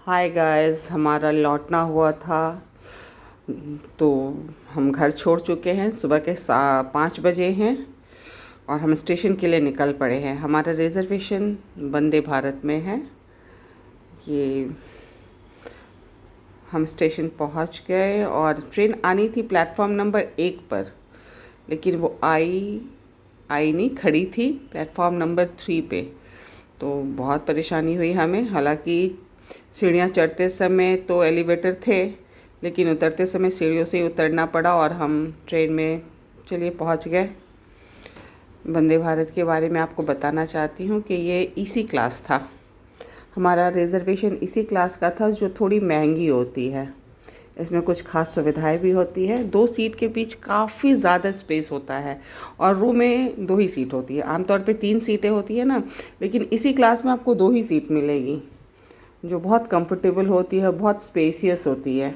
Hi guys, हमारा लौटना हुआ था तो हम घर छोड़ चुके हैं। सुबह के 5 बजे हैं और हम स्टेशन के लिए निकल पड़े हैं। हमारा रिज़र्वेशन वंदे भारत में है। ये हम स्टेशन पहुंच गए और ट्रेन आनी थी प्लेटफॉर्म नंबर 1 पर, लेकिन वो आई नहीं, खड़ी थी प्लेटफॉर्म नंबर 3 पे। तो बहुत परेशानी हुई हमें। हालांकि सीढ़ियाँ चढ़ते समय तो एलिवेटर थे, लेकिन उतरते समय सीढ़ियों से ही उतरना पड़ा और हम ट्रेन में चलिए पहुंच गए। वंदे भारत के बारे में आपको बताना चाहती हूँ कि ये इसी क्लास था। हमारा रिज़र्वेशन इसी क्लास का था, जो थोड़ी महंगी होती है। इसमें कुछ खास सुविधाएं भी होती है। 2 सीट के बीच काफ़ी ज़्यादा स्पेस होता है और रूम में 2 ही सीट होती है। आमतौर पे 3 सीटें होती है ना, लेकिन इसी क्लास में आपको 2 ही सीट मिलेगी, जो बहुत कंफर्टेबल होती है, बहुत स्पेसियस होती है।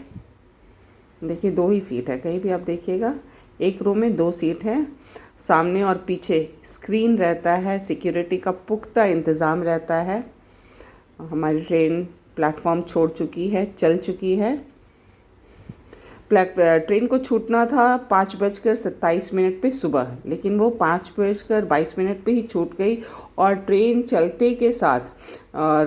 देखिए 2 ही सीट है, कहीं भी आप देखिएगा। एक रूम में 2 सीट है। सामने और पीछे स्क्रीन रहता है, सिक्योरिटी का पुख्ता इंतज़ाम रहता है। हमारी ट्रेन प्लेटफॉर्म छोड़ चुकी है, चल चुकी है। ट्रेन को छूटना था 5:27 पे सुबह, लेकिन वो 5:22 पे ही छूट गई। और ट्रेन चलते के साथ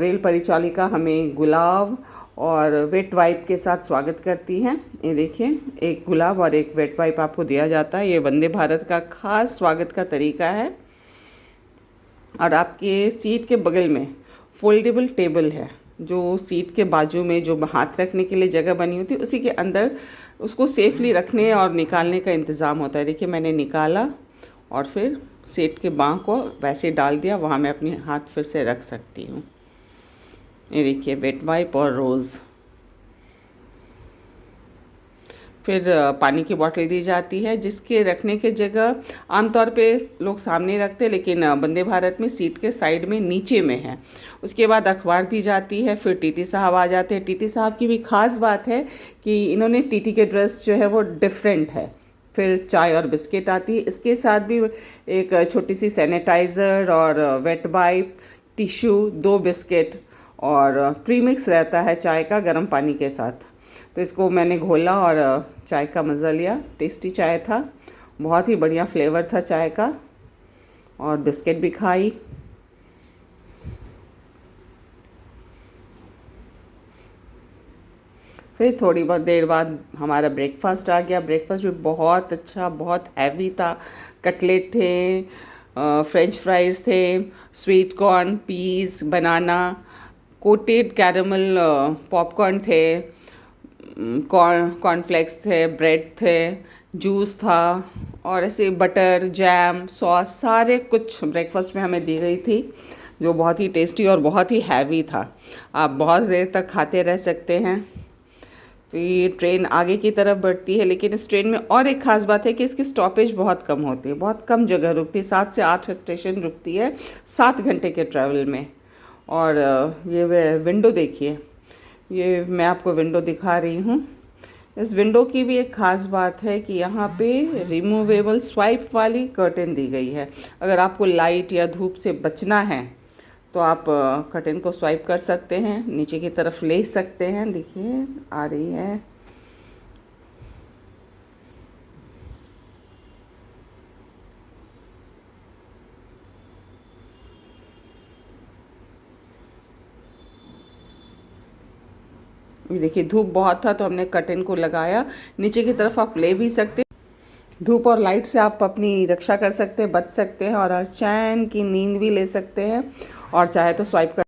रेल परिचालिका हमें गुलाब और वेट वाइप के साथ स्वागत करती हैं। ये देखिए, एक गुलाब और एक वेट वाइप आपको दिया जाता है। ये वंदे भारत का खास स्वागत का तरीका है। और आपके सीट के बगल में फोल्डेबल टेबल है, जो सीट के बाजू में जो हाथ रखने के लिए जगह बनी होती है, उसी के अंदर उसको सेफली रखने और निकालने का इंतज़ाम होता है। देखिए, मैंने निकाला और फिर सीट के बाँह को वैसे डाल दिया, वहाँ मैं अपने हाथ फिर से रख सकती हूँ। ये देखिए, वेट वाइप और रोज़। फिर पानी की बोतल दी जाती है, जिसके रखने की जगह आमतौर पे लोग सामने रखते हैं, लेकिन वंदे भारत में सीट के साइड में नीचे में है। उसके बाद अखबार दी जाती है। फिर टीटी साहब आ जाते हैं। टीटी साहब की भी ख़ास बात है कि इन्होंने टीटी के ड्रेस जो है वो डिफरेंट है। फिर चाय और बिस्किट आती है। इसके साथ भी एक छोटी सी सैनिटाइज़र और वेट वाइप, टिश्यू, 2 बिस्किट और प्रीमिक्स रहता है चाय का गर्म पानी के साथ। तो इसको मैंने घोला और चाय का मज़ा लिया। टेस्टी चाय था, बहुत ही बढ़िया फ्लेवर था चाय का। और बिस्किट भी खाई। फिर थोड़ी बहुत देर बाद हमारा ब्रेकफास्ट आ गया। ब्रेकफास्ट भी बहुत अच्छा, बहुत हैवी था। कटलेट थे, फ्रेंच फ्राइज़ थे, स्वीट कॉर्न, पीस, बनाना, कोटेड कैरमल पॉपकॉर्न थे, कॉर्नफ्लेक्स थे, ब्रेड थे, जूस था और ऐसे बटर, जैम, सॉस, सारे कुछ ब्रेकफास्ट में हमें दी गई थी, जो बहुत ही टेस्टी और बहुत ही हैवी था। आप बहुत देर तक खाते रह सकते हैं। फिर ट्रेन आगे की तरफ बढ़ती है, लेकिन इस ट्रेन में और एक ख़ास बात है कि इसकी स्टॉपेज बहुत कम होती है, बहुत कम जगह रुकती है। 7 से 8 स्टेशन रुकती है 7 घंटे के ट्रैवल में। और ये विंडो देखिए, ये मैं आपको विंडो दिखा रही हूँ। इस विंडो की भी एक ख़ास बात है कि यहाँ पे रिमूवेबल स्वाइप वाली कर्टेन दी गई है। अगर आपको लाइट या धूप से बचना है तो आप कर्टेन को स्वाइप कर सकते हैं, नीचे की तरफ ले सकते हैं। देखिए, आ रही है। ये देखिए, धूप बहुत था तो हमने कर्टेन को लगाया। नीचे की तरफ आप ले भी सकते हैं। धूप और लाइट से आप अपनी रक्षा कर सकते हैं, बच सकते हैं और चैन की नींद भी ले सकते हैं। और चाहे तो स्वाइप कर